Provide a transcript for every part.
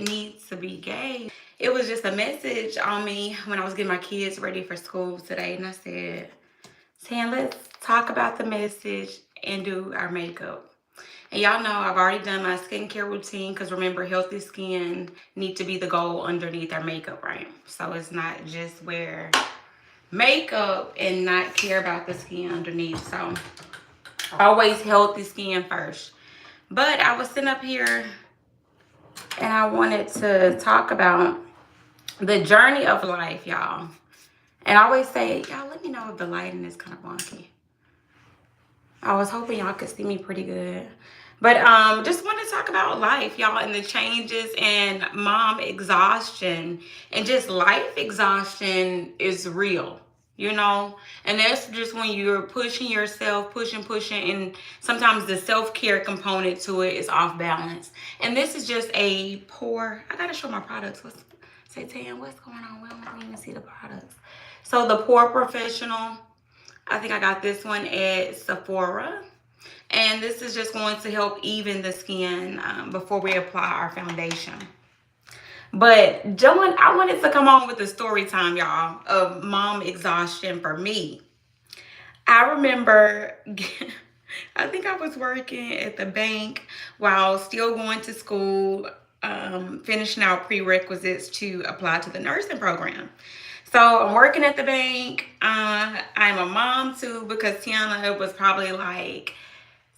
kid needs to be gay. It was just a message on me when I was getting my kids ready for school today, and I said, Tan, let's talk about the message and do our makeup. And y'all know I've already done my skincare routine because remember, healthy skin need to be the goal underneath our makeup, right? So it's not just wear makeup and not care about the skin underneath. So always healthy skin first. But I was sitting up here and I wanted to talk about the journey of life, y'all. And I always say, y'all, let me know if the lighting is kind of wonky. I was hoping y'all could see me pretty good. But just want to talk about life, y'all, and the changes and mom exhaustion. And just life exhaustion is real, you know? And that's just when you're pushing yourself, pushing, and sometimes the self-care component to it is off balance. And this is just a poor, I got to show my products. Say, Tan, what's going on? We don't even see the products. So the Pore Professional, I think I got this one at Sephora. And this is just going to help even the skin before we apply our foundation. But John, I wanted to come on with a story time, y'all, of mom exhaustion for me. I remember, I think I was working at the bank while still going to school, finishing out prerequisites to apply to the nursing program. So I'm working at the bank. I'm a mom too because Tiana was probably like,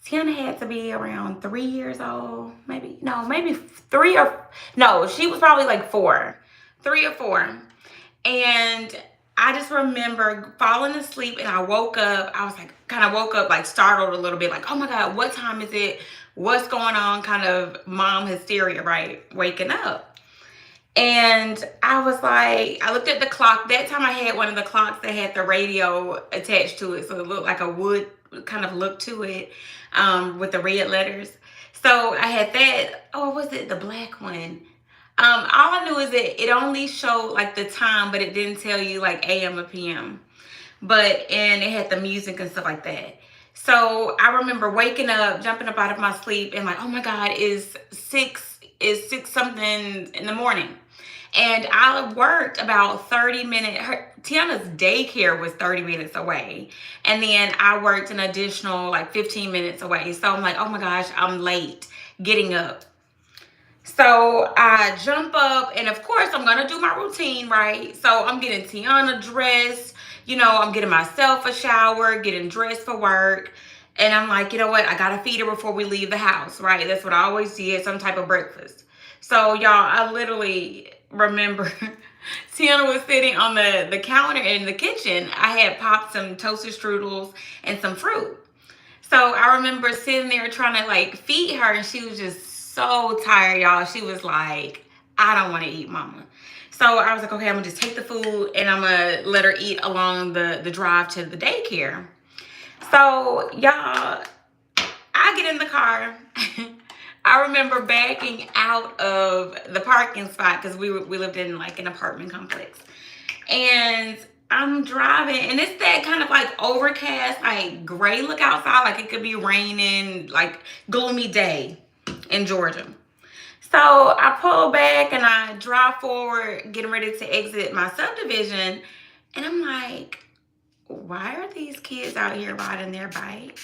Tiana had to be around 3 years old, maybe. No, maybe she was probably like 4, 3 or 4. And I just remember falling asleep and I woke up. I was like, kind of woke up like startled a little bit, like, oh my God, what time is it? What's going on? Kind of mom hysteria, right? Waking up. And I was like, I looked at the clock. That time I had one of the clocks that had the radio attached to it. So it looked like a wood kind of look to it with the red letters. So I had that. Or was it the black one? All I knew is that it only showed like the time, but it didn't tell you like AM or PM. And it had the music and stuff like that. So I remember waking up, jumping up out of my sleep and like, oh my God, is six something in the morning. And I worked about 30 minutes. Tiana's daycare was 30 minutes away. And then I worked an additional like 15 minutes away. So I'm like, oh my gosh, I'm late getting up. So I jump up and of course I'm going to do my routine, right? So I'm getting Tiana dressed. You know, I'm getting myself a shower, getting dressed for work. And I'm like, you know what? I got to feed her before we leave the house, right? That's what I always did, some type of breakfast. So y'all, I literally remember Tiana was sitting on the counter in the kitchen. I had popped some toasted strudels and some fruit. So I remember sitting there trying to like feed her and she was just so tired, y'all. She was like, I don't want to eat, mama. So I was like, okay, I'm gonna just take the food and I'm gonna let her eat along the drive to the daycare. So y'all, I get in the car. I remember backing out of the parking spot because we lived in like an apartment complex. And I'm driving and it's that kind of like overcast, like gray look outside, like it could be raining, like gloomy day in Georgia. So I pull back and I drive forward, getting ready to exit my subdivision. And I'm like, why are these kids out here riding their bike?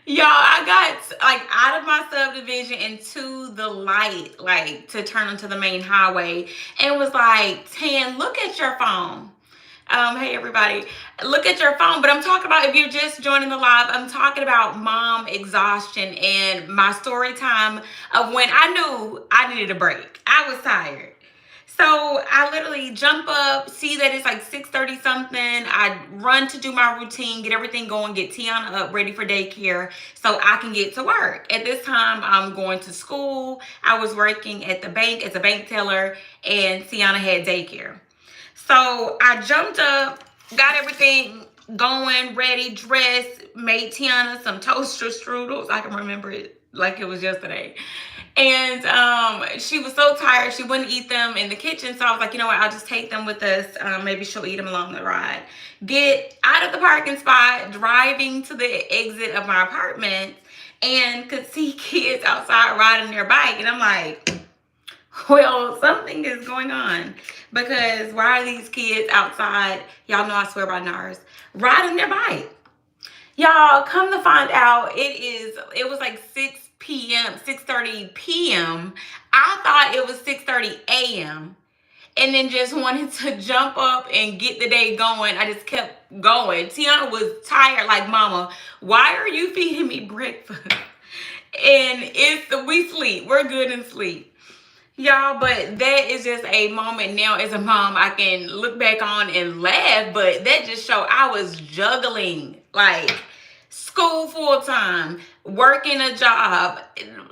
Y'all, I got like out of my subdivision into the light, like to turn onto the main highway, and was like, Tan, look at your phone. Hey everybody, look at your phone. But I'm talking about, if you're just joining the live, I'm talking about mom exhaustion and my story time of when I knew I needed a break. I was tired. So I literally jump up, see that it's like 6:30 something. I run to do my routine, get everything going, get Tiana up, ready for daycare so I can get to work. At this time, I'm going to school. I was working at the bank as a bank teller and Tiana had daycare. So I jumped up, got everything going, ready, dressed, made Tiana some toaster strudels. I can remember it like it was yesterday. And she was so tired, she wouldn't eat them in the kitchen. So I was like, you know what, I'll just take them with us. Maybe she'll eat them along the ride. Get out of the parking spot, driving to the exit of my apartment. and could see kids outside riding their bike. And I'm like, well, something is going on, because why are these kids outside? Y'all know I swear by NARS, riding their bike. Y'all, come to find out, it was like 6 p.m., 6:30 p.m. I thought it was 6:30 a.m. and then just wanted to jump up and get the day going. I just kept going. Tiana was tired, like, Mama, why are you feeding me breakfast? And we sleep. We're good in sleep. Y'all, but that is just a moment now as a mom I can look back on and laugh, but that just showed I was juggling, like, school full time, working a job.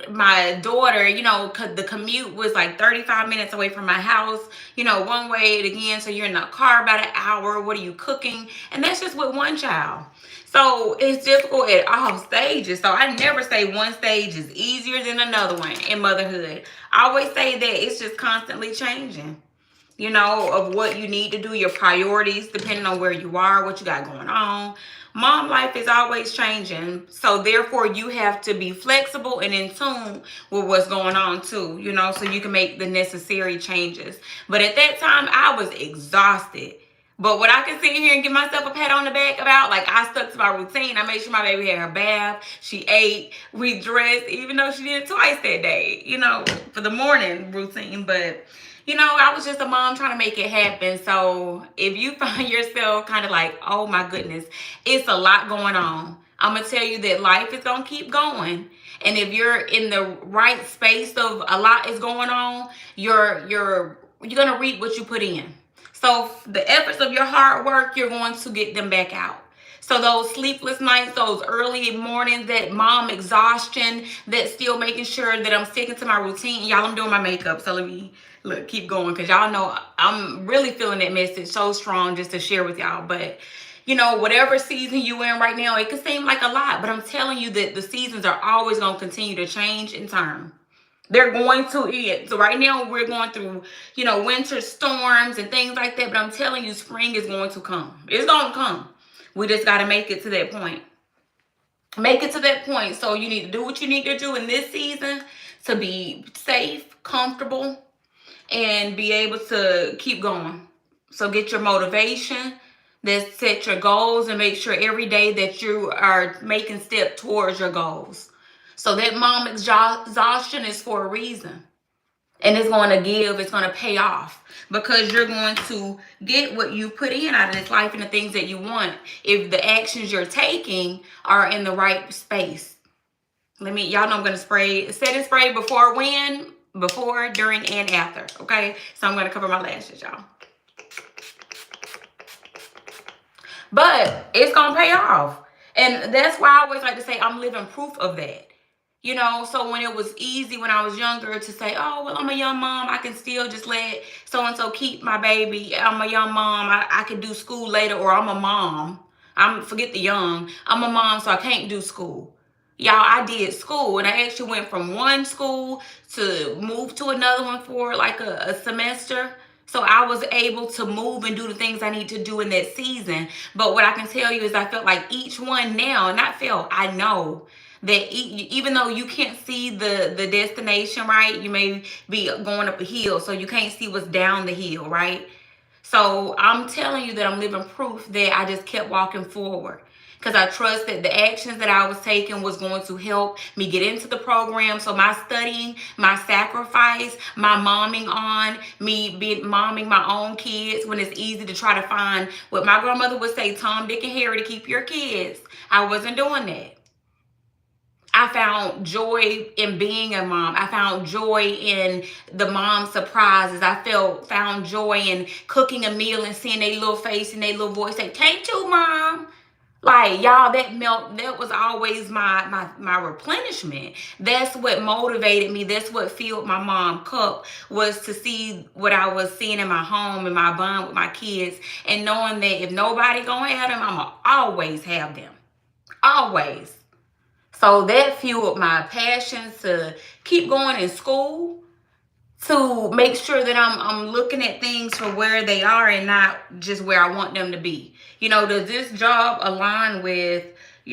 My daughter, the commute was like 35 minutes away from my house, one way again. So you're in the car about an hour. What are you cooking? And that's just with one child. So it's difficult at all stages. So I never say one stage is easier than another one in motherhood. I always say that it's just constantly changing, of what you need to do, your priorities, depending on where you are, what you got going on. Mom life is always changing. So therefore you have to be flexible and in tune with what's going on too, so you can make the necessary changes. But at that time I was exhausted. But what I can sit here and give myself a pat on the back about, like, I stuck to my routine. I made sure my baby had her bath. She ate. We dressed, even though she did it twice that day, for the morning routine. But, I was just a mom trying to make it happen. So if you find yourself kind of like, oh, my goodness, it's a lot going on, I'm going to tell you that life is going to keep going. And if you're in the right space of a lot is going on, you're going to reap what you put in. So the efforts of your hard work, you're going to get them back out. So those sleepless nights, those early mornings, that mom exhaustion, that still making sure that I'm sticking to my routine. Y'all, I'm doing my makeup, so let me keep going, because y'all know I'm really feeling that message so strong just to share with y'all. But whatever season you in right now, it could seem like a lot, but I'm telling you that the seasons are always going to continue to change in turn. They're going to end. So right now we're going through, winter storms and things like that. But I'm telling you, spring is going to come. It's going to come. We just got to make it to that point. Make it to that point. So you need to do what you need to do in this season to be safe, comfortable, and be able to keep going. So get your motivation, then set your goals, and make sure every day that you are making steps towards your goals. So that mom exhaustion is for a reason. And it's going to give, it's going to pay off, because you're going to get what you put in out of this life and the things that you want if the actions you're taking are in the right space. Y'all know I'm going to set and spray before, during, and after. Okay. So I'm going to cover my lashes, y'all. But it's going to pay off. And that's why I always like to say I'm living proof of that. So when it was easy when I was younger to say, oh, well, I'm a young mom, I can still just let so-and-so keep my baby. I'm a young mom, I can do school later, or I'm a mom. Forget the young. I'm a mom, so I can't do school. Y'all, I did school, and I actually went from one school to move to another one for like a semester. So I was able to move and do the things I need to do in that season. But what I can tell you is I felt like each one now, I know that even though you can't see the destination, right? You may be going up a hill, so you can't see what's down the hill, right? So I'm telling you that I'm living proof that I just kept walking forward, because I trust that the actions that I was taking was going to help me get into the program. So my studying, my sacrifice, my momming momming my own kids when it's easy to try to find what my grandmother would say, Tom, Dick, and Harry to keep your kids. I wasn't doing that. I found joy in being a mom. I found joy in the mom surprises. I found joy in cooking a meal and seeing their little face and their little voice say, "Thank you, Mom." Like, y'all, that was always my replenishment. That's what motivated me. That's what filled my mom cup, was to see what I was seeing in my home and my bond with my kids, and knowing that if nobody gonna have them, I'm gonna always have them. Always. So that fueled my passion to keep going in school, to make sure that I'm looking at things for where they are and not just where I want them to be. Does this job align with,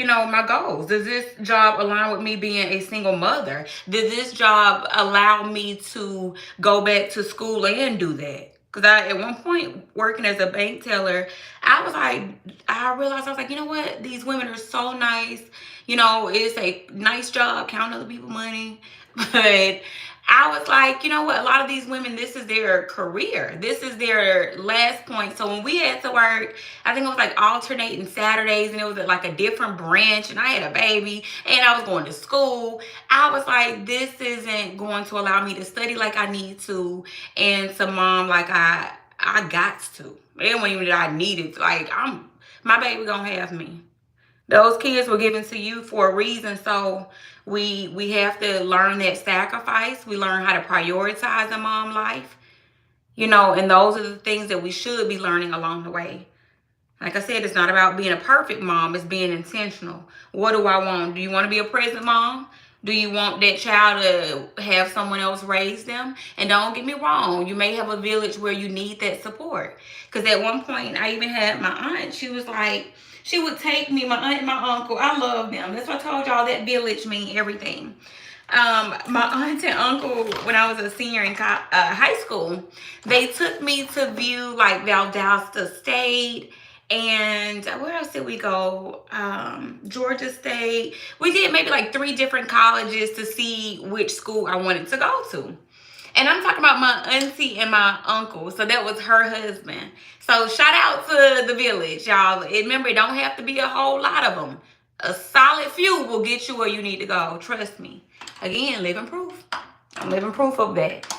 my goals? Does this job align with me being a single mother? Does this job allow me to go back to school and do that? Because at one point, working as a bank teller, I realized, I was like, you know what? These women are so nice. It's a nice job, counting other people's money. But I was like, you know what? A lot of these women, this is their career. This is their last point. So when we had to work, I think it was like alternating Saturdays, and it was at like a different branch, and I had a baby and I was going to school. I was like, this isn't going to allow me to study like I need to, and to mom like I got to. It wasn't even that I needed. Like, my baby gonna have me. Those kids were given to you for a reason. So we have to learn that sacrifice. We learn how to prioritize a mom life, and those are the things that we should be learning along the way. Like I said, it's not about being a perfect mom. It's being intentional. What do I want? Do you want to be a present mom? Do you want that child to have someone else raise them? And don't get me wrong, you may have a village where you need that support. Because at one point, I even had my aunt. She was like, she would take me, my aunt and my uncle. I love them. That's why I told y'all that village means everything. My aunt and uncle, when I was a senior in high school, they took me to view like Valdosta State. And where else did we go? Georgia State. We did maybe like 3 different colleges to see which school I wanted to go to. And I'm talking about my auntie and my uncle. So that was her husband. So shout out to the village, y'all. Remember, it don't have to be a whole lot of them. A solid few will get you where you need to go. Trust me. Again, living proof. I'm living proof of that.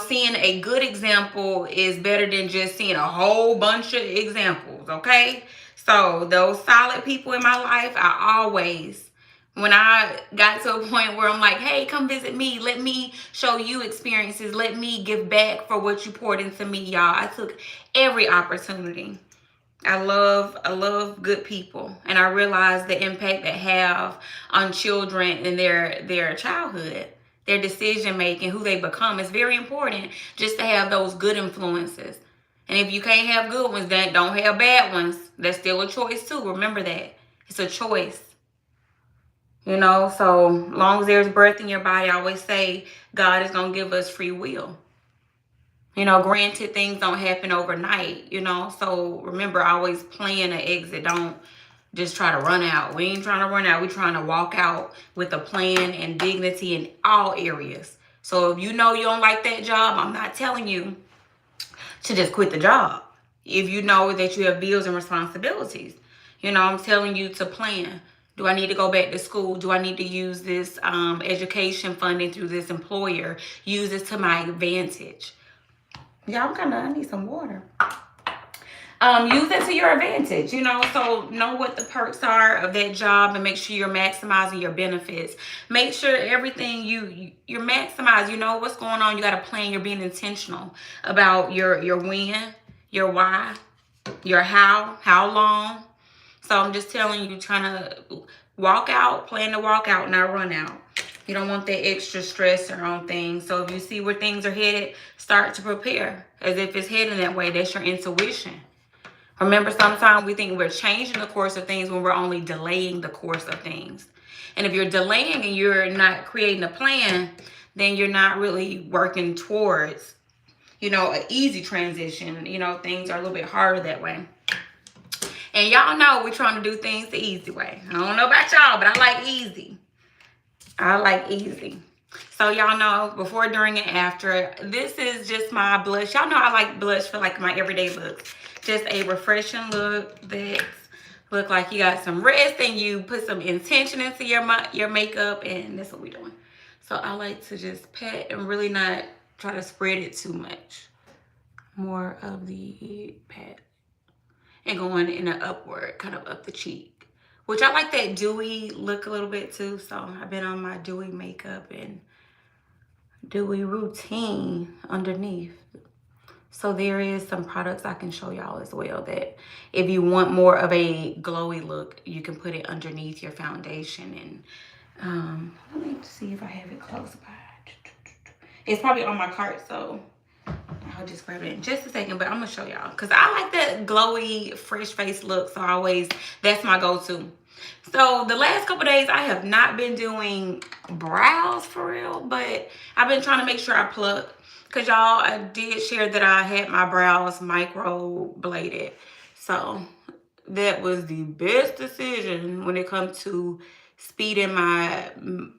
Seeing a good example is better than just seeing a whole bunch of examples, okay? So those solid people in my life, when I got to a point where I'm like, hey, come visit me. Let me show you experiences. Let me give back for what you poured into me, y'all. I took every opportunity. I love good people. And I realize the impact they have on children in their childhood. Their decision making, who they become, is very important just to have those good influences. And if you can't have good ones, then don't have bad ones. That's still a choice too. Remember that. It's a choice. So long as there's breath in your body, I always say God is going to give us free will. Granted, things don't happen overnight, So remember, always plan an exit. Don't just try to run out. We ain't trying to run out. We're trying to walk out with a plan and dignity in all areas. So if you don't like that job, I'm not telling you to just quit the job. If you know that you have bills and responsibilities, I'm telling you to plan. Do I need to go back to school? Do I need to use this education funding through this employer? Use this to my advantage. Yeah, I need some water. Use it to your advantage, so know what the perks are of that job and make sure you're maximizing your benefits. Make sure everything you're maximized, what's going on. You got a plan. You're being intentional about your when, your why, your how long. So I'm just telling you, trying to walk out, plan to walk out, not run out. You don't want that extra stress on things. So if you see where things are headed, start to prepare as if it's heading that way. That's your intuition. Remember, sometimes we think we're changing the course of things when we're only delaying the course of things. And if you're delaying and you're not creating a plan, then you're not really working towards, an easy transition. Things are a little bit harder that way. And y'all know we're trying to do things the easy way. I don't know about y'all, but I like easy. So y'all know, before, during, and after. This is just my blush. Y'all know I like blush for like my everyday looks. Just a refreshing look that look like you got some rest and you put some intention into your makeup, and that's what we're doing. So I like to just pat and really not try to spread it too much. More of the pat and going in an upward, kind of up the cheek, which I like that dewy look a little bit too. So I've been on my dewy makeup and dewy routine underneath. So there is some products I can show y'all as well that if you want more of a glowy look, you can put it underneath your foundation. And let me see if I have it close by. It's probably on my cart, so I'll just grab it in just a second. But I'm gonna show y'all because I like that glowy, fresh face look. So that's my go-to. So the last couple days, I have not been doing brows for real, but I've been trying to make sure I pluck. Because y'all, I did share that I had my brows micro bladed. So that was the best decision when it comes to speeding my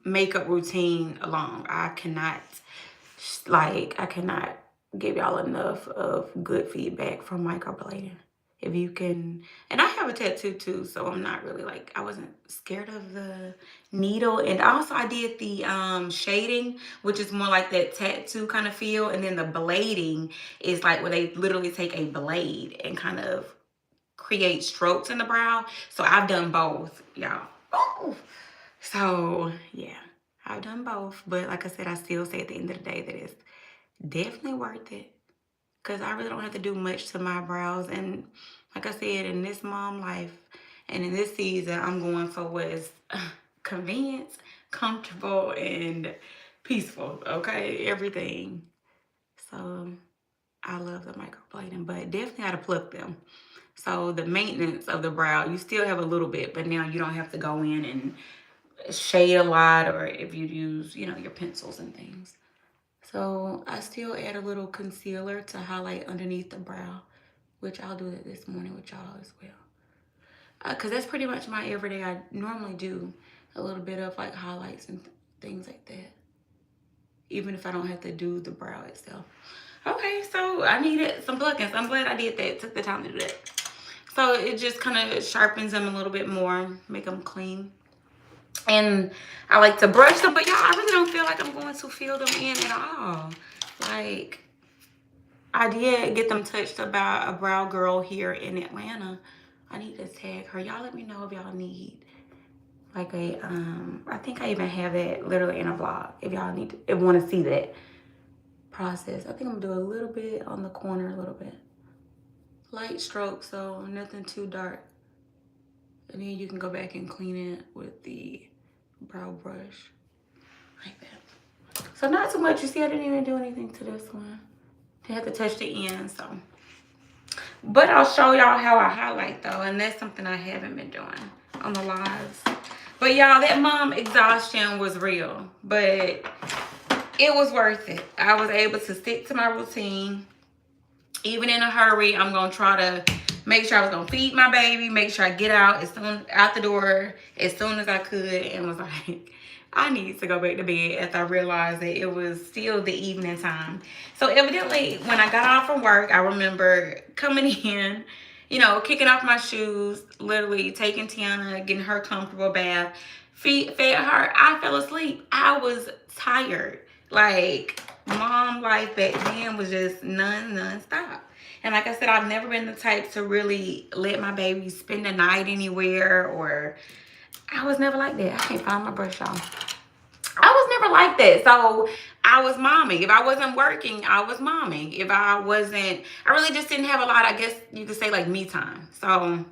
makeup routine along. I cannot give y'all enough of good feedback from microblading. If you can, and I have a tattoo too, so I'm not really like, I wasn't scared of the needle. And also I did the shading, which is more like that tattoo kind of feel. And then the blading is like where they literally take a blade and kind of create strokes in the brow. So I've done both, y'all. Oh, so yeah, I've done both. But like I said, I still say at the end of the day that it's definitely worth it, because I really don't have to do much to my brows. And like I said, in this mom life and in this season, I'm going for what's convenience, comfortable, and peaceful. Okay, everything. So I love the microblading, but definitely how to pluck them. So the maintenance of the brow, you still have a little bit, but now you don't have to go in and shade a lot, or if you use, you know, your pencils and things. So I still add a little concealer to highlight underneath the brow, which I'll do that this morning with y'all as well. Because that's pretty much my everyday. I normally do a little bit of like highlights and things like that, even if I don't have to do the brow itself. Okay, so I needed some plucking, so I'm glad I did that, took the time to do that. So it just kind of sharpens them a little bit more, make them clean. And I like to brush them, but y'all, I really don't feel like I'm going to fill them in at all. Like, I did get them touched by a brow girl here in Atlanta. I need to tag her. Y'all let me know if y'all need like a, I think I even have it literally in a vlog. If y'all need to, want to see that process. I think I'm gonna do a little bit on the corner, a little bit. Light stroke, so nothing too dark. And then you can go back and clean it with the brow brush, like that. So not too much. You see, I didn't even do anything to this one. I had to touch the end, so. But I'll show y'all how I highlight though, and that's something I haven't been doing on the lives. But y'all, that mom exhaustion was real, but it was worth it. I was able to stick to my routine. Even in a hurry, I'm gonna try to make sure I was gonna feed my baby, make sure I get out the door as soon as I could, and was like, I need to go back to bed after I realized that it was still the evening time. So evidently, when I got off from work, I remember coming in, you know, kicking off my shoes, literally taking Tiana, getting her comfortable bath, fed her. I fell asleep. I was tired. Like, mom life back then was just non-stop. And like I said, I've never been the type to really let my baby spend the night anywhere, or I was never like that. I can't find my brush, y'all. I was never like that. So I was momming. If I wasn't working, I was momming. If I wasn't, I really just didn't have a lot, I guess you could say, like, me time. So,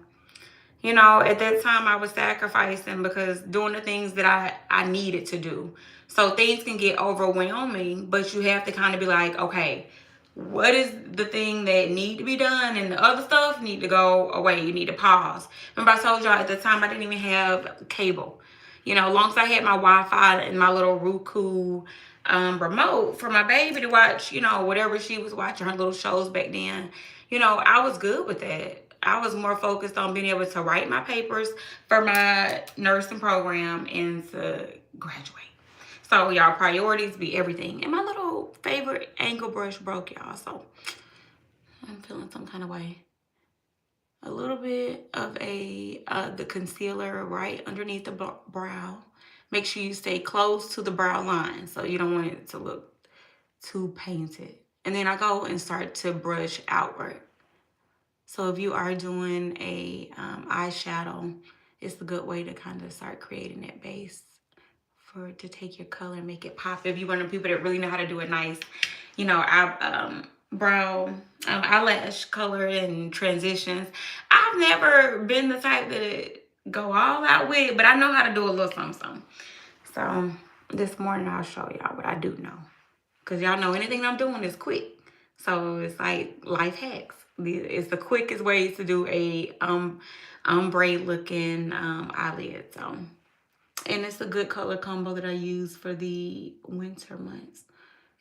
you know, at that time I was sacrificing because doing the things that I needed to do. So things can get overwhelming, but you have to kind of be like, okay, what is the thing that need to be done, and the other stuff need to go away. You need to pause. Remember I told y'all at the time I didn't even have cable. You know, as long as I had my Wi-Fi and my little Roku remote for my baby to watch, you know, whatever she was watching, her little shows back then, you know, I was good with that. I was more focused on being able to write my papers for my nursing program and to graduate. So y'all, priorities be everything. And my little favorite angle brush broke, y'all. So I'm feeling some kind of way. A little bit of the concealer right underneath the brow. Make sure you stay close to the brow line, so you don't want it to look too painted. And then I go and start to brush outward. So if you are doing a eyeshadow, it's a good way to kind of start creating that base to take your color and make it pop. If you're one of the people that really know how to do it nice, you know, brow, eyelash color and transitions. I've never been the type to go all out with it, but I know how to do a little something. So this morning I'll show y'all what I do know, because y'all know anything I'm doing is quick. So it's like life hacks. It's the quickest way to do a ombre looking eyelid. So, and it's a good color combo that I use for the winter months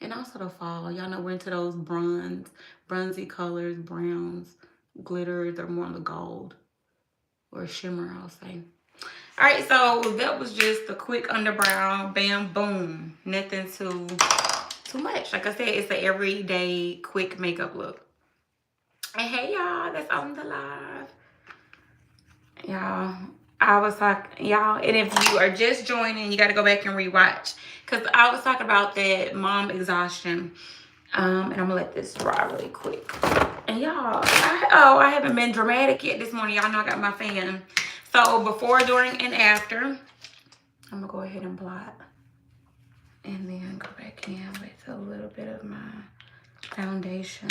and also the fall. Y'all know we're into those bronzy colors, browns, glitters, or more on the gold or shimmer, I'll say. All right, so that was just a quick underbrow, bam, boom. Nothing too much. Like I said, it's an everyday quick makeup look. And hey, y'all, that's on the live. Y'all, I was talking, y'all, and if you are just joining, you got to go back and rewatch. Because I was talking about that mom exhaustion. And I'm going to let this dry really quick. And y'all, I haven't been dramatic yet this morning. Y'all know I got my fan. So before, during, and after, I'm going to go ahead and blot. And then go back in with a little bit of my foundation.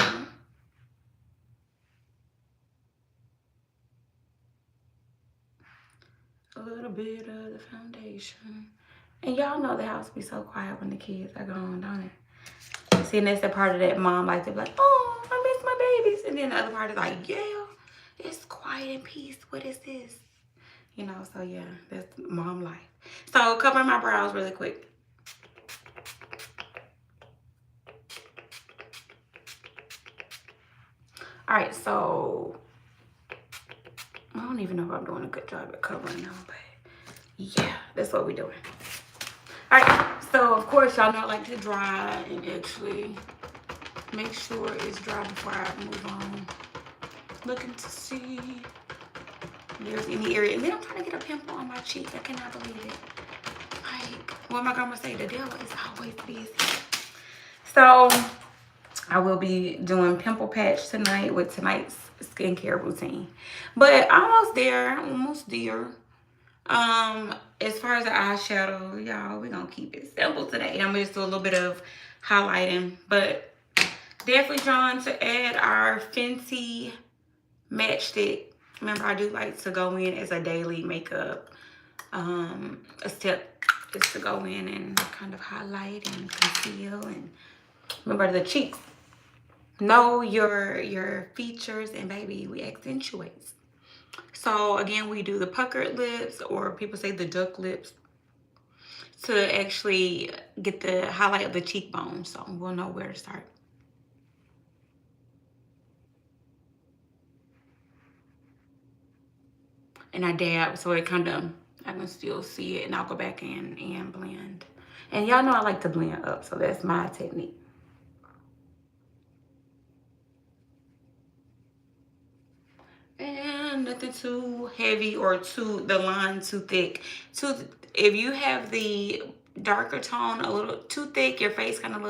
A little bit of the foundation. And y'all know the house be so quiet when the kids are gone, don't it? See, and that's the part of that mom like to be like, oh, I miss my babies. And then the other part is like, yeah, it's quiet and peace. What is this? You know, so yeah, that's mom life. So covering my brows really quick. All right, so I don't even know if I'm doing a good job at covering them, but yeah, that's what we're doing. All right, so of course y'all know I like to dry and actually make sure it's dry before I move on. Looking to see if there's any area. And then I'm trying to get a pimple on my cheek. I cannot believe it. Like, what my grandma say, the devil is always busy. So I will be doing pimple patch tonight with tonight's skincare routine. But almost there, as far as the eyeshadow, y'all, we're gonna keep it simple today. I'm gonna just do a little bit of highlighting, but definitely trying to add our Fenty matchstick. Remember, I do like to go in as a daily makeup. A step is to go in and kind of highlight and conceal, and remember the cheeks. Know your features, and baby, we accentuate. So again, we do the puckered lips, or people say the duck lips, to actually get the highlight of the cheekbone. So we'll know where to start. And I dab, so it kind of, I can still see it, and I'll go back in and blend. And y'all know I like to blend up, so that's my technique. And nothing too heavy or the line too thick. If you have the darker tone a little too thick, your face kind of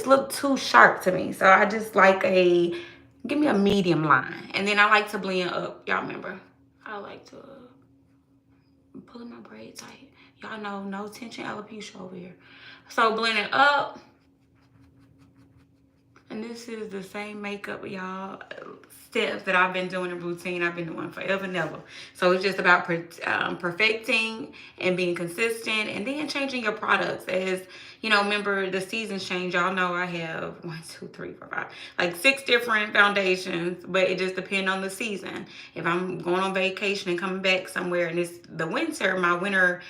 look too sharp to me. So I just like give me a medium line. And then I like to blend up. Y'all remember, I like to pull my braids tight. Y'all know, no tension alopecia over here. So blend it up. And this is the same makeup, y'all, steps that I've been doing in routine. I've been doing forever and ever. So it's just about perfecting and being consistent, and then changing your products. As you know, remember the seasons change. Y'all know I have 1, 2, 3, 4, 5, like 6 different foundations, but it just depends on the season. If I'm going on vacation and coming back somewhere and it's the winter, my winter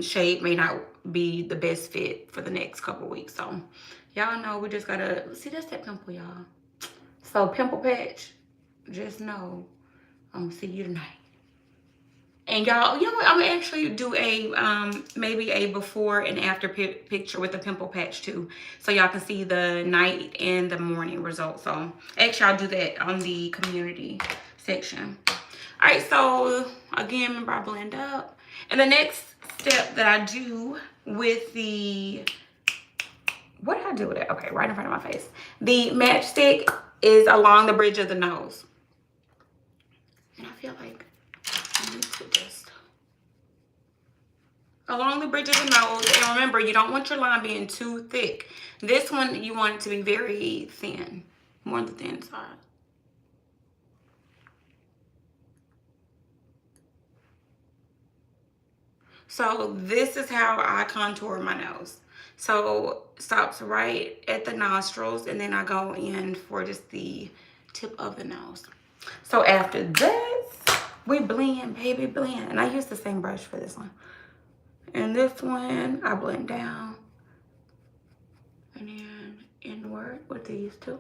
shade may not be the best fit for the next couple weeks. So y'all know we just gotta see, that's that pimple, y'all. So pimple patch, just know I'm gonna see you tonight. And y'all, you know what, I'm gonna actually do a maybe a before and after picture with the pimple patch too, so y'all can see the night and the morning results. So actually I'll do that on the community section. All right, so again, remember I blend up, and the next step that I do with the, what did I do with it? Okay, right in front of my face. The matchstick is along the bridge of the nose. And I feel like I need to just along the bridge of the nose. And remember, you don't want your line being too thick. This one, you want it to be very thin, more on the thin side. So this is how I contour my nose. So stops right at the nostrils, and then I go in for just the tip of the nose. So after this, we blend, baby, blend. And I use the same brush for this one. And this one, I blend down. And then inward with these two.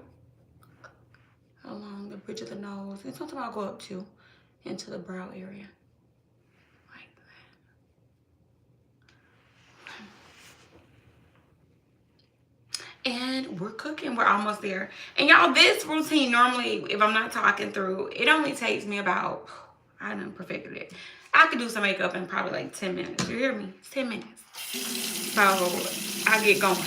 Along the bridge of the nose. And sometimes I'll go up too, into the brow area. Like that. And we're cooking. We're almost there. And y'all, this routine normally, if I'm not talking through, it only takes me about, I done perfected it. I could do some makeup in probably like 10 minutes. You hear me? 10 minutes. So I get going.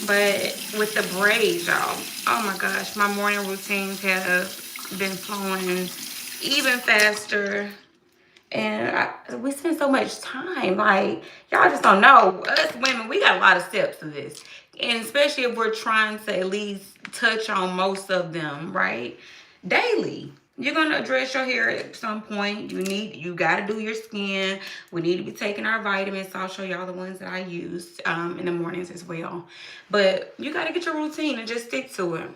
But with the braids, y'all, oh my gosh, my morning routines have been flowing even faster. And we spend so much time. Like, y'all just don't know. Us women, we got a lot of steps to this. And especially if we're trying to at least touch on most of them, right? Daily. You're going to address your hair at some point. You got to do your skin. We need to be taking our vitamins. So I'll show y'all the ones that I use in the mornings as well. But you got to get your routine and just stick to it.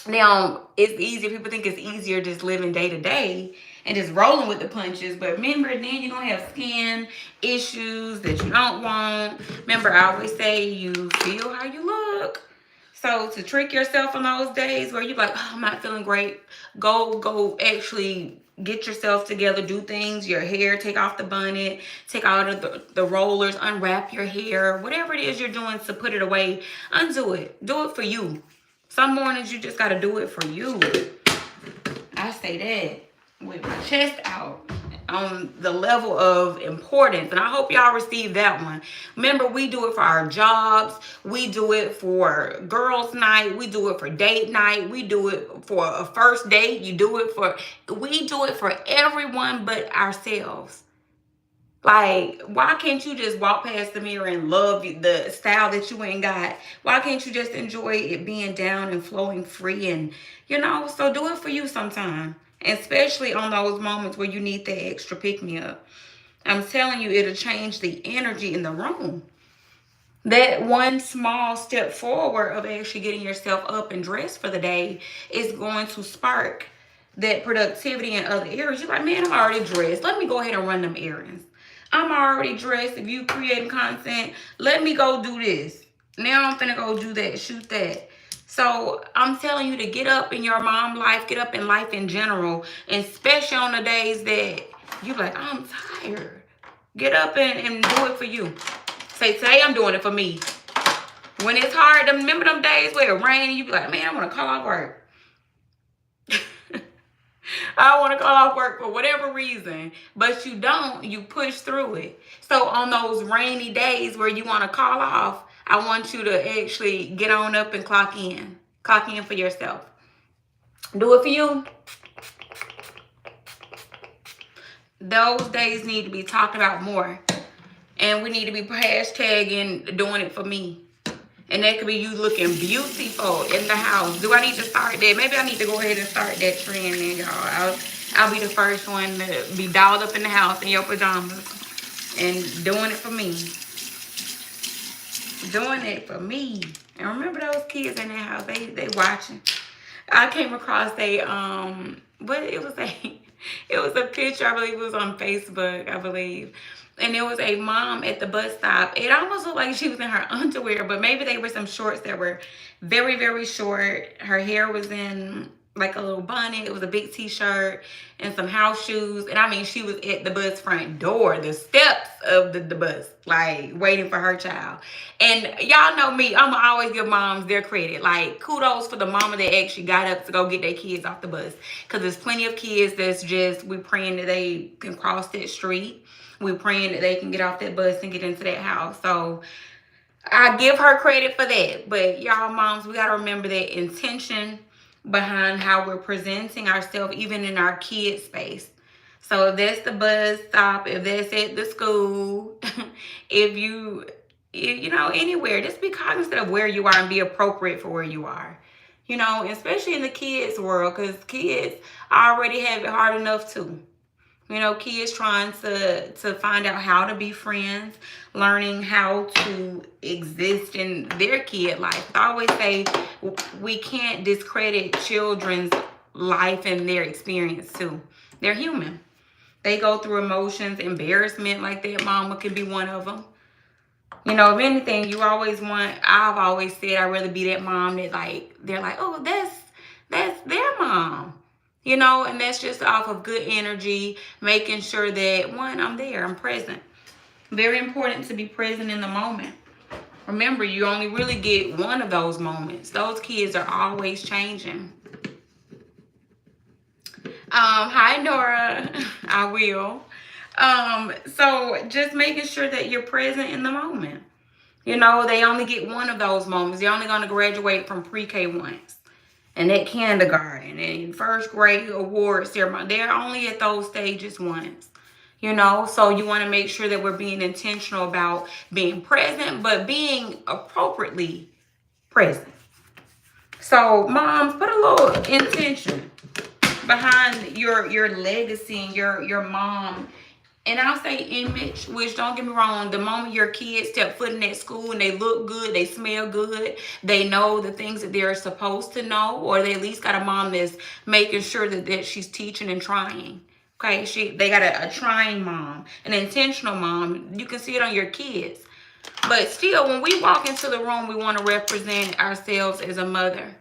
Now, it's easier. People think it's easier just living day to day and just rolling with the punches. But remember, then you're going to have skin issues that you don't want. Remember, I always say you feel how you look. So to trick yourself on those days where you're like, oh, I'm not feeling great, go actually get yourself together, do things, your hair, take off the bonnet, take out of the rollers, unwrap your hair, whatever it is you're doing to put it away, undo it. Do it for you. Some mornings you just got to do it for you. I say that with my chest out on the level of importance. And I hope y'all receive that one. Remember, we do it for our jobs. We do it for girls' night. We do it for date night. We do it for a first date. We do it for everyone but ourselves. Like, why can't you just walk past the mirror and love the style that you ain't got? Why can't you just enjoy it being down and flowing free? And, so do it for you sometime. Especially on those moments where you need that extra pick-me-up. I'm telling you, it'll change the energy in the room. That one small step forward of actually getting yourself up and dressed for the day is going to spark that productivity in other areas. You're like, man, I'm already dressed. Let me go ahead and run them errands. I'm already dressed. If you creating content, let me go do this. Now I'm finna go do that, shoot that. So I'm telling you to get up in your mom life, get up in life in general, and especially on the days that you like, I'm tired. Get up and do it for you. Say, today I'm doing it for me. When it's hard, remember them days where it rained and you be like, man, I want to call off work. I want to call off work for whatever reason, but you don't, you push through it. So on those rainy days where you want to call off, I want you to actually get on up and clock in for yourself. Do it for you. Those days need to be talked about more, and we need to be hashtagging doing it for me. And that could be you looking beautiful in the house. Do I need to start that? Maybe I need to go ahead and start that trend then, y'all. I'll be the first one to be dolled up in the house in your pajamas and doing it for me. Doing it for me. And remember those kids in that house, they watching. I came across it was a picture, I believe it was on Facebook, I believe. And there was a mom at the bus stop. It almost looked like she was in her underwear, but maybe they were some shorts that were very, very short. Her hair was in like a little bonnet. It was a big t-shirt and some house shoes. And I mean, she was at the bus front door, the steps of the bus, like waiting for her child. And y'all know me, I'm gonna always give moms their credit. Like, kudos for the mama that actually got up to go get their kids off the bus. Because there's plenty of kids that's just, we praying that they can cross that street. We're praying that they can get off that bus and get into that house. So I give her credit for that. But y'all moms, we got to remember that intention behind how we're presenting ourselves, even in our kid space. So if that's the bus stop, if that's at the school, if you anywhere, just be cognizant of where you are and be appropriate for where you are. Especially in the kids' world, because kids already have it hard enough too. You know, kids trying to find out how to be friends, learning how to exist in their kid life. I always say we can't discredit children's life and their experience too. They're human. They go through emotions, embarrassment like that. Mama could be one of them. You know, if anything, I've always said I'd rather be that mom that like, they're like, oh, that's their mom. You know, and that's just off of good energy, making sure that, one, I'm there, I'm present. Very important to be present in the moment. Remember, you only really get one of those moments. Those kids are always changing. Hi, Nora. I will. So just making sure that you're present in the moment. You know, they only get one of those moments. They're only going to graduate from pre-K once. And at kindergarten and first grade award ceremony. They're only at those stages once. You know, so you want to make sure that we're being intentional about being present, but being appropriately present. So, moms, put a little intention behind your legacy and your mom. And I'll say image, which, don't get me wrong, the moment your kids step foot in that school and they look good, they smell good, they know the things that they're supposed to know, or they at least got a mom that's making sure that she's teaching and trying. Okay, they got a trying mom, an intentional mom. You can see it on your kids. But still, when we walk into the room, we want to represent ourselves as a mother.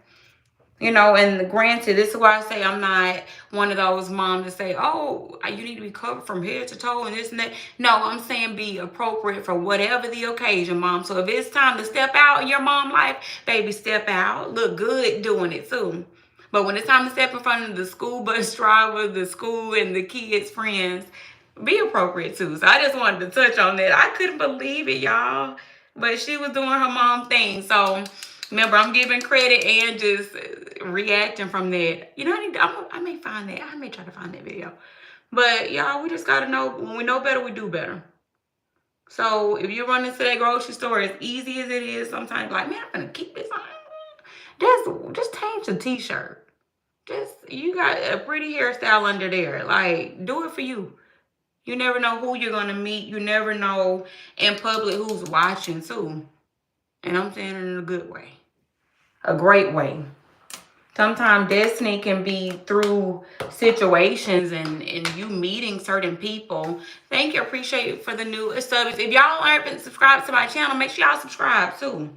You know, and granted, this is why I say I'm not one of those moms that say, oh, you need to be covered from head to toe and this and that. No, I'm saying be appropriate for whatever the occasion, mom. So if it's time to step out in your mom life, baby, step out. Look good doing it too. But when it's time to step in front of the school bus driver, the school, and the kids' friends, be appropriate too. So I just wanted to touch on that. I couldn't believe it, y'all. But she was doing her mom thing. So remember, I'm giving credit and just reacting from that. You know, I may find that. I may try to find that video. But y'all, we just got to know, when we know better, we do better. So if you run into that grocery store, as easy as it is, sometimes like, man, I'm going to keep this on. Just change the t-shirt. You got a pretty hairstyle under there. Like, do it for you. You never know who you're going to meet. You never know in public who's watching too. And I'm saying it in a good way. A great way. Sometimes destiny can be through situations and you meeting certain people. Thank you. Appreciate you for the new subs. If y'all aren't subscribed to my channel, make sure y'all subscribe too.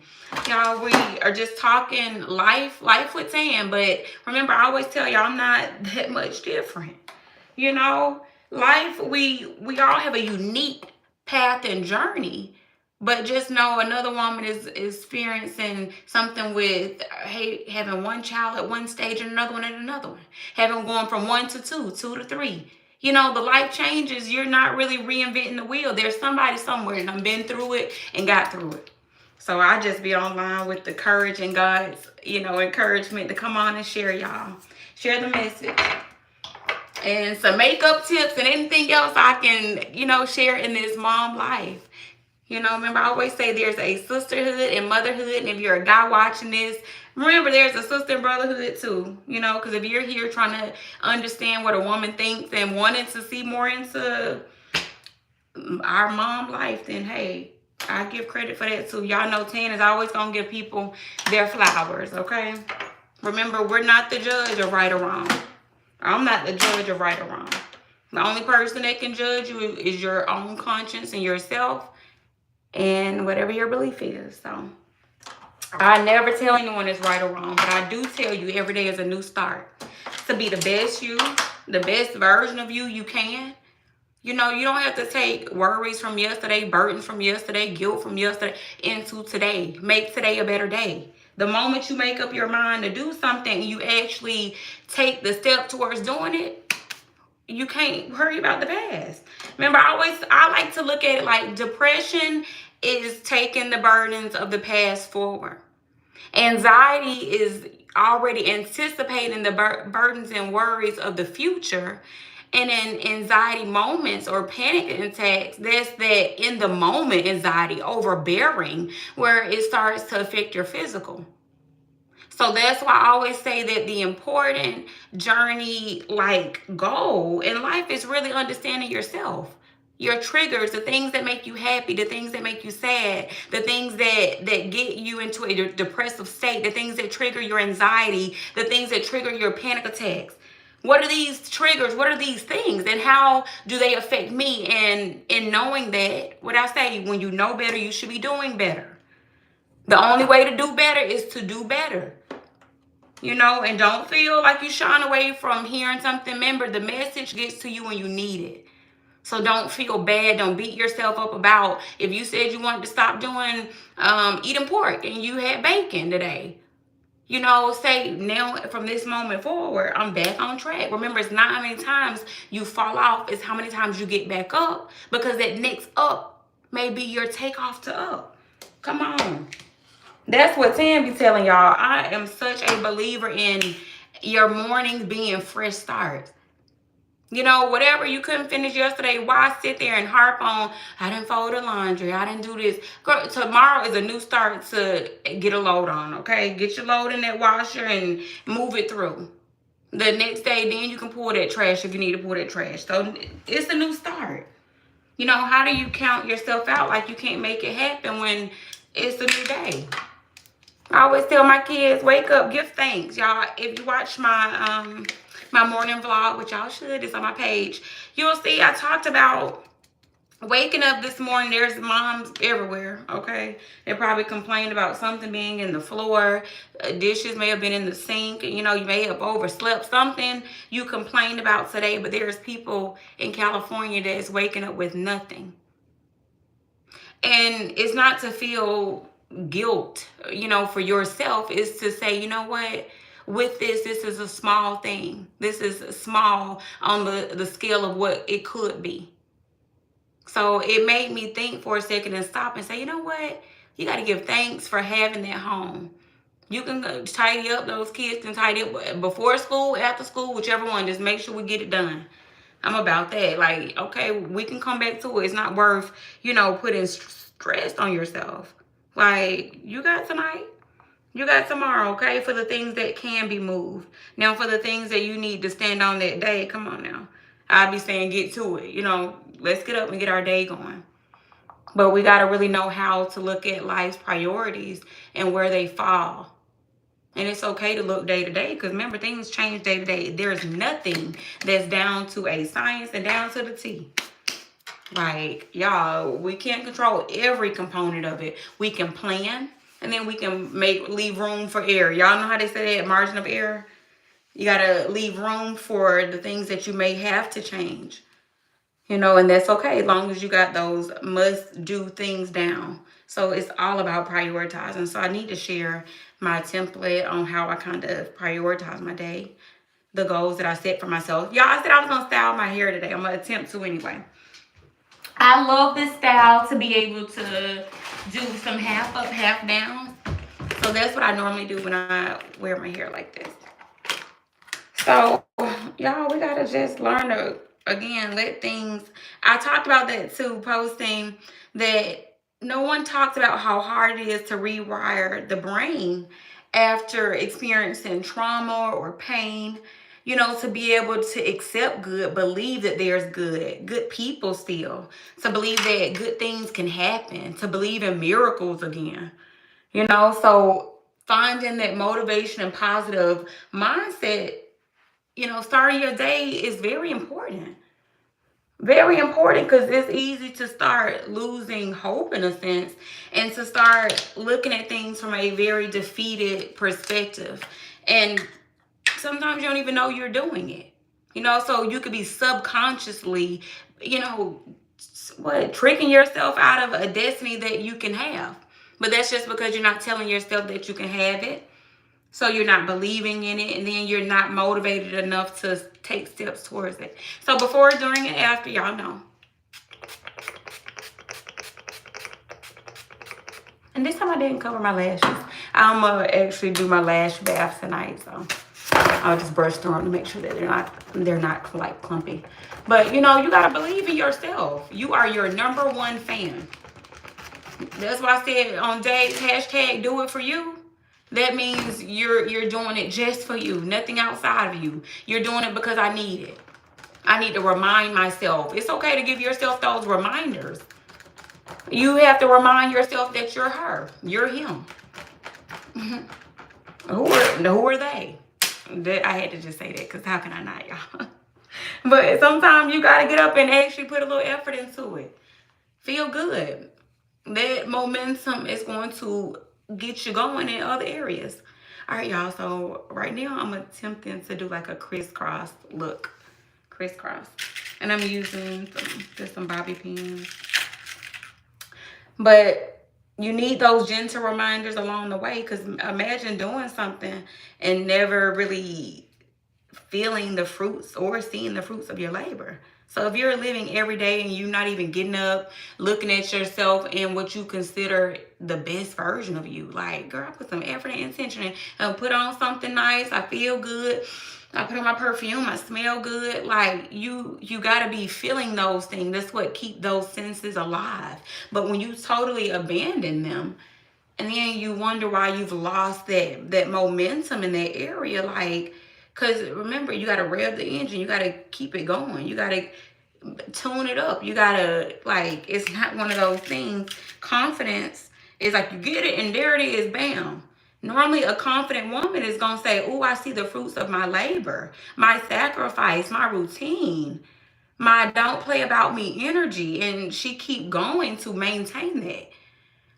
Y'all, we are just talking life with Tam. But remember, I always tell y'all I'm not that much different. You know, life, we all have a unique path and journey. But just know another woman is experiencing something with having one child at one stage and another one at another one. Having gone from 1 to 2, 2 to 3. You know, the life changes. You're not really reinventing the wheel. There's somebody somewhere and I've been through it and got through it. So I just be online with the courage and God's, you know, encouragement to come on and share, y'all. Share the message. And some makeup tips and anything else I can, you know, share in this mom life. You know, remember, I always say there's a sisterhood and motherhood. And if you're a guy watching this, remember there's a sister and brotherhood too. You know, because if you're here trying to understand what a woman thinks and wanting to see more into our mom life, then hey, I give credit for that too. Y'all know Tan is always going to give people their flowers, okay? Remember, we're not the judge of right or wrong. I'm not the judge of right or wrong. The only person that can judge you is your own conscience and yourself. And whatever your belief is. So I never tell anyone it's right or wrong, but I do tell you every day is a new start. To be the best you, the best version of you can. You know, you don't have to take worries from yesterday, burdens from yesterday, guilt from yesterday into today. Make today a better day. The moment you make up your mind to do something, you actually take the step towards doing it, you can't worry about the past. Remember, I like to look at it like depression is taking the burdens of the past forward. Anxiety is already anticipating the burdens and worries of the future. And in anxiety moments or panic attacks, that's that in the moment anxiety overbearing where it starts to affect your physical. So that's why I always say that the important journey, like goal in life, is really understanding yourself. Your triggers, the things that make you happy, the things that make you sad, the things that get you into a depressive state, the things that trigger your anxiety, the things that trigger your panic attacks. What are these triggers? What are these things? And how do they affect me? And in knowing that, what I say, when you know better, you should be doing better. The only way to do better is to do better. And don't feel like you're shying away from hearing something. Remember, the message gets to you when you need it. So don't feel bad. Don't beat yourself up about if you said you wanted to stop doing eating pork and you had bacon today. Say now from this moment forward, I'm back on track. Remember, it's not how many times you fall off, it's how many times you get back up, because that next up may be your takeoff to up. Come on. That's what Tam be telling y'all. I am such a believer in your mornings being fresh starts. Whatever you couldn't finish yesterday, why sit there and harp on, I didn't fold the laundry, I didn't do this. Girl, tomorrow is a new start to get a load on, okay? Get your load in that washer and move it through. The next day, then you can pull that trash if you need to pull that trash. So it's a new start. How do you count yourself out like you can't make it happen when it's a new day? I always tell my kids, wake up, give thanks. Y'all, if you watch my my morning vlog, which y'all should, it's on my page, you'll see I talked about waking up this morning. There's moms everywhere, okay? They probably complained about something being in the floor. Dishes may have been in the sink. You may have overslept. Something you complained about today, but there's people in California that is waking up with nothing. And it's not to feel guilt, for yourself. Is to say, you know what? With this is a small thing. This is small on the scale of what it could be. So it made me think for a second and stop and say, you know what? You got to give thanks for having that home. You can tidy up, those kids can tidy up before school, after school, whichever one. Just make sure we get it done. I'm about that. Like, okay, we can come back to it. It's not worth, putting stress on yourself. Like, you got tonight. You got tomorrow, okay, for the things that can be moved. Now, for the things that you need to stand on that day, come on now. I'll be saying get to it. Let's get up and get our day going. But we got to really know how to look at life's priorities and where they fall. And it's okay to look day to day, because remember, things change day to day. There's nothing that's down to a science and down to the T. Like, y'all, we can't control every component of it. We can plan. And then we can leave room for error. Y'all know how they say that, margin of error? You got to leave room for the things that you may have to change. And that's okay, as long as you got those must-do things down. So it's all about prioritizing. So I need to share my template on how I kind of prioritize my day, the goals that I set for myself. Y'all, I said I was going to style my hair today. I'm going to attempt to anyway. I love this style to be able to do some half up, half down. So that's what I normally do when I wear my hair like this. So, y'all, we got to just learn to, again, let things... I talked about that too, posting that no one talks about how hard it is to rewire the brain after experiencing trauma or pain. To be able to accept good, believe that there's good people still, to believe that good things can happen, to believe in miracles again, so finding that motivation and positive mindset, starting your day is very important. Very important, because it's easy to start losing hope in a sense and to start looking at things from a very defeated perspective. And sometimes you don't even know you're doing it, so you could be subconsciously, tricking yourself out of a destiny that you can have. But that's just because you're not telling yourself that you can have it. So you're not believing in it, and then you're not motivated enough to take steps towards it. So before, during, and after, y'all know. And this time I didn't cover my lashes. I'm going to actually do my lash bath tonight, so I'll just brush through them to make sure that they're not like clumpy. But you got to believe in yourself. You are your #1 fan. That's why I said on Dave's hashtag, do it for you. That means you're doing it just for you, nothing outside of you. You're doing it because I need it. I need to remind myself. It's okay to give yourself those reminders. You have to remind yourself that you're her, you're him. Who are they? That I had to just say that because how can I not, y'all? But sometimes you got to get up and actually put a little effort into it. Feel good. That momentum is going to get you going in other areas. All right, y'all. So right now I'm attempting to do like a crisscross look. Crisscross. And I'm using just some bobby pins. But you need those gentle reminders along the way, because imagine doing something and never really feeling the fruits or seeing the fruits of your labor. So if you're living every day and you're not even getting up, looking at yourself and what you consider the best version of you, like, girl, I put some effort and intention and put on something nice. I feel good. I put on my perfume. I smell good. Like, you got to be feeling those things. That's what keep those senses alive. But when you totally abandon them, and then you wonder why you've lost that momentum in that area, like, because remember, you got to rev the engine. You got to keep it going. You got to tune it up. You got to, like, it's not one of those things. Confidence is like you get it and there it is, bam. Normally, a confident woman is going to say, oh, I see the fruits of my labor, my sacrifice, my routine, my don't play about me energy. And she keep going to maintain that.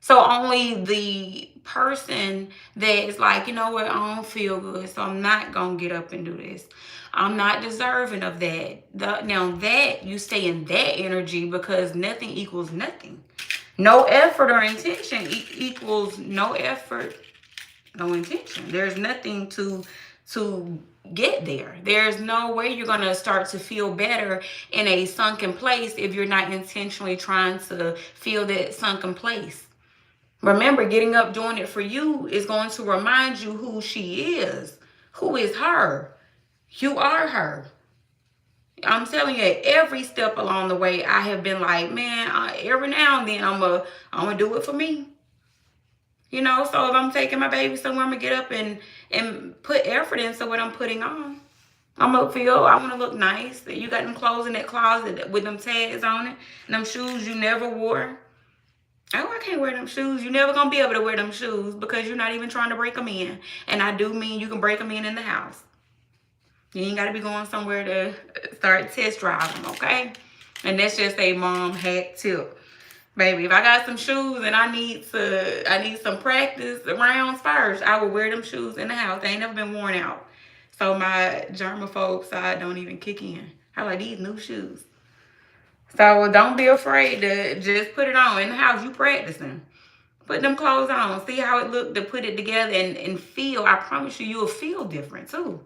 So only the person that is like, you know what, I don't feel good, so I'm not going to get up and do this. I'm not deserving of that. Now that you stay in that energy, because nothing equals nothing. No effort or intention equals no effort, no intention. There's nothing to get there. There's no way you're going to start to feel better in a sunken place if you're not intentionally trying to feel that sunken place. Remember, getting up, doing it for you is going to remind you who she is. Who is her? You are her. I'm telling you, every step along the way, I have been like, man, every now and then I'm gonna do it for me. You know, so if I'm taking my baby somewhere, I'm going to get up and put effort into what I'm putting on. I'm going to feel, I want to look nice. You got them clothes in that closet with them tags on it. And them shoes you never wore. Oh, I can't wear them shoes. You're never going to be able to wear them shoes because you're not even trying to break them in. And I do mean you can break them in the house. You ain't got to be going somewhere to start test driving, okay? And that's just a mom hack tip. Baby, if I got some shoes and I need some practice rounds first, I will wear them shoes in the house. They ain't never been worn out. So my germaphobe side don't even kick in. I like these new shoes. So don't be afraid to just put it on in the house. You practicing. Put them clothes on. See how it look to put it together and feel. I promise you'll feel different too.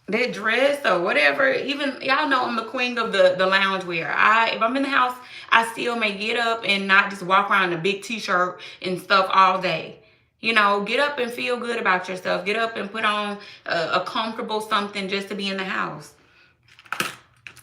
That dress or whatever, even y'all know I'm the queen of the lounge wear. If I'm in the house, I still may get up and not just walk around in a big t-shirt and stuff all day. You know, get up and feel good about yourself. Get up and put on a comfortable something just to be in the house.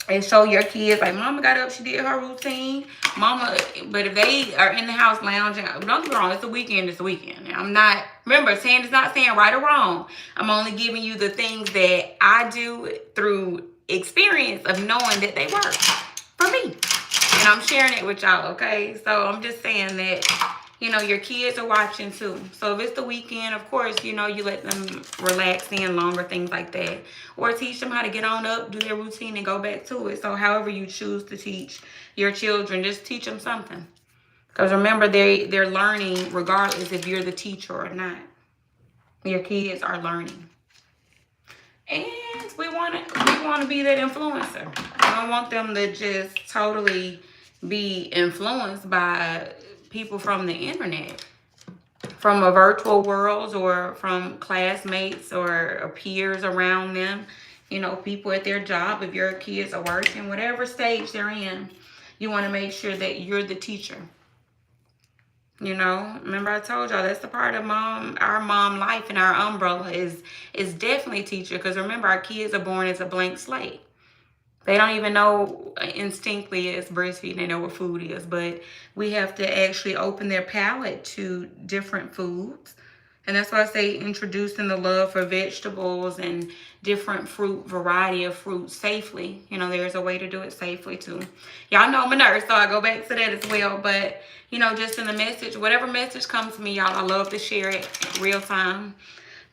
And show your kids, like, mama got up, she did her routine. Mama, but if they are in the house lounging, don't get me wrong, it's a weekend, it's a weekend. I'm not, remember, saying it's not saying right or wrong. I'm only giving you the things that I do through experience of knowing that they work for me. And I'm sharing it with y'all, okay? So I'm just saying that, you know, your kids are watching too. So if it's the weekend, of course, you know, you let them relax in longer, things like that. Or teach them how to get on up, do their routine, and go back to it. So however you choose to teach your children, just teach them something. Because remember, they're learning regardless if you're the teacher or not. Your kids are learning. And we want to be that influencer. I don't want them to just totally be influenced by people from the internet, from a virtual world, or from classmates or peers around them, you know, people at their job. If your kids are working, whatever stage they're in, you want to make sure that you're the teacher. You know, remember I told y'all that's the part of our mom life, and our umbrella is definitely teacher. Because remember, our kids are born as a blank slate. They don't even know instinctively as breastfeeding, they know what food is. But we have to actually open their palate to different foods And that's why I say introducing the love for vegetables and different variety of fruit safely. You know, there's a way to do it safely too. Y'all know I'm a nurse, so I go back to that as well. But, you know, just in the message, whatever message comes to me, y'all, I love to share it in real time.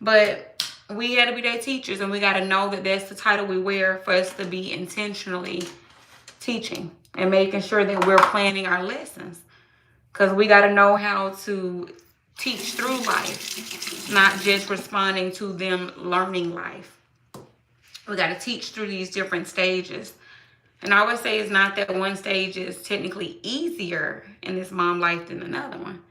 But we got to be their teachers, and we got to know that that's the title we wear for us to be intentionally teaching and making sure that we're planning our lessons. Because we got to know how to teach through life, not just responding to them learning life. We got to teach through these different stages. And I always say it's not that one stage is technically easier in this mom life than another one.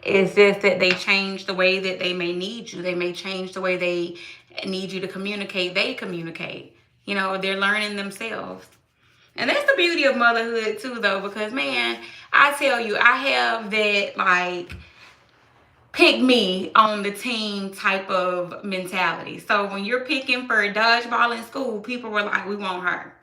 It's just that they change the way that they may need you. They may change the way they need you to communicate. They communicate. You know, they're learning themselves. And that's the beauty of motherhood too, though, because, man, I tell you, I have that, like, pick me on the team type of mentality. So when you're picking for a dodgeball in school, people were like, we want her.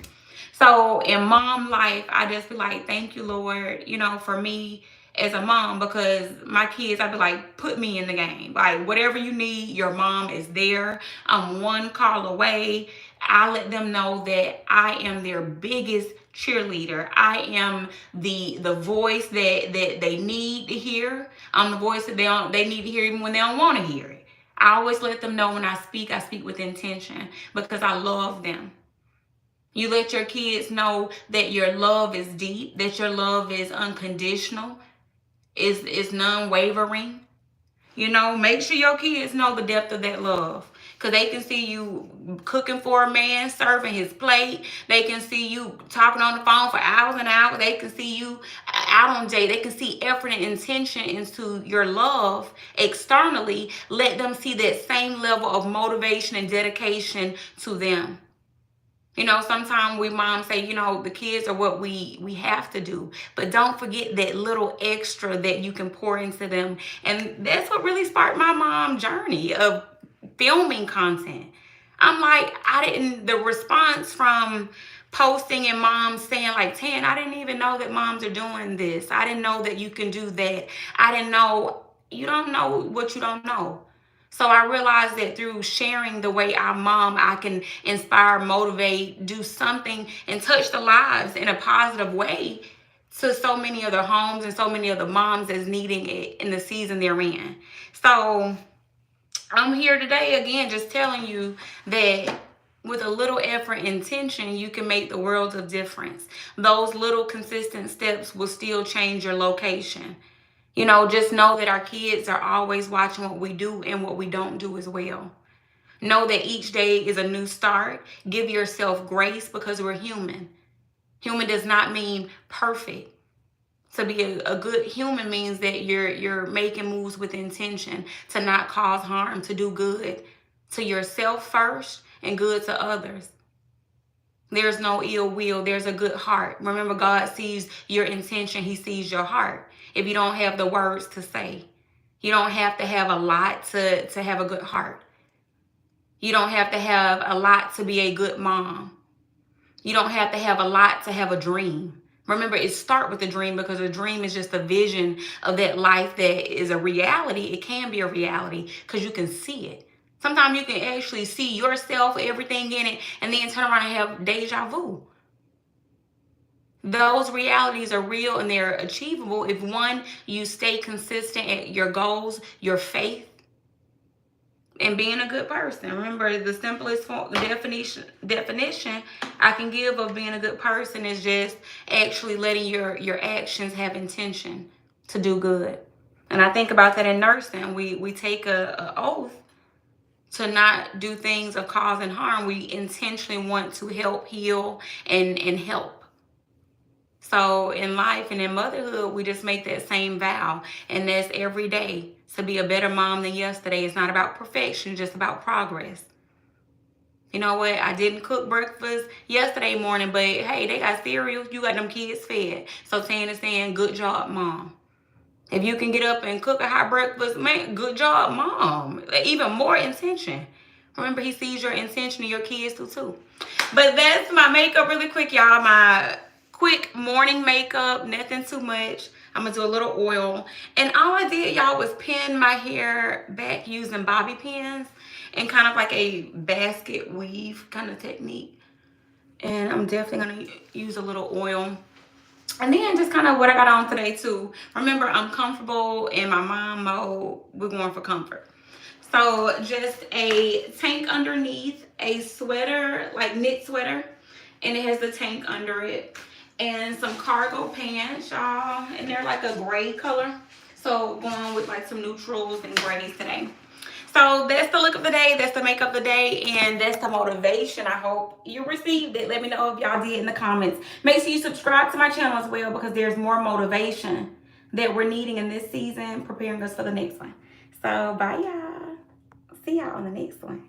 So in mom life, I just be like, thank you, Lord, you know, for me as a mom, because my kids, I be like, put me in the game. Like, whatever you need, your mom is there. I'm one call away. I let them know that I am their biggest cheerleader. I am the voice that they need to hear. I'm the voice that they need to hear even when they don't want to hear it. I always let them know when I speak with intention, because I love them. You let your kids know that your love is deep, that your love is unconditional, is non-wavering. You know, make sure your kids know the depth of that love. Because they can see you cooking for a man, serving his plate. They can see you talking on the phone for hours and hours. They can see you out on date. They can see effort and intention into your love externally. Let them see that same level of motivation and dedication to them. You know, sometimes we moms say, you know, the kids are what we have to do. But don't forget that little extra that you can pour into them. And that's what really sparked my mom journey of filming content. I'm like, the response from posting and moms saying like, Tan, I didn't even know that moms are doing this. I didn't know that you can do that. I didn't know. You don't know what you don't know. So I realized that through sharing the way I mom, I can inspire, motivate, do something, and touch the lives in a positive way to so many other homes and so many other moms that's needing it in the season they're in. So I'm here today again just telling you that with a little effort and intention, you can make the world of difference. Those little consistent steps will still change your location. You know, just know that our kids are always watching what we do and what we don't do as well. Know that each day is a new start. Give yourself grace, because we're human. Human does not mean perfect. To be a good human means that you're making moves with intention to not cause harm, to do good to yourself first and good to others. There's no ill will. There's a good heart. Remember, God sees your intention. He sees your heart. If you don't have the words to say, you don't have to have a lot to have a good heart. You don't have to have a lot to be a good mom. You don't have to have a lot to have a dream. Remember, it starts with a dream, because a dream is just a vision of that life that is a reality. It can be a reality because you can see it. Sometimes you can actually see yourself, everything in it, and then turn around and have deja vu. Those realities are real and they're achievable if, one, you stay consistent at your goals, your faith, and being a good person. Remember, the simplest definition I can give of being a good person is just actually letting your actions have intention to do good. And I think about that in nursing. We take a oath to not do things of causing harm. We intentionally want to help, heal, and help. So in life and in motherhood, we just make that same vow. And that's every day, to be a better mom than yesterday. It's not about perfection, just about progress. You know what? I didn't cook breakfast yesterday morning, but hey, they got cereal. You got them kids fed. So Tan is saying, good job, mom. If you can get up and cook a hot breakfast, man, good job, mom. Even more intention. Remember, he sees your intention and your kids do too. But that's my makeup really quick, y'all. My quick morning makeup, nothing too much. I'm gonna do a little oil. And all I did, y'all, was pin my hair back using bobby pins and kind of like a basket weave kind of technique. And I'm definitely gonna use a little oil. And then just kind of what I got on today too. Remember, I'm comfortable in my mom mode. We're going for comfort. So just a tank underneath, a sweater, like knit sweater, and it has the tank under it, and some cargo pants, y'all, and they're like a gray color. So going with like some neutrals and grays today. So that's the look of the day, that's the makeup of the day, and that's the motivation. I hope you received it. Let me know if y'all did in the comments. Make sure you subscribe to my channel as well, because there's more motivation that we're needing in this season, preparing us for the next one. So bye, y'all. See y'all on the next one.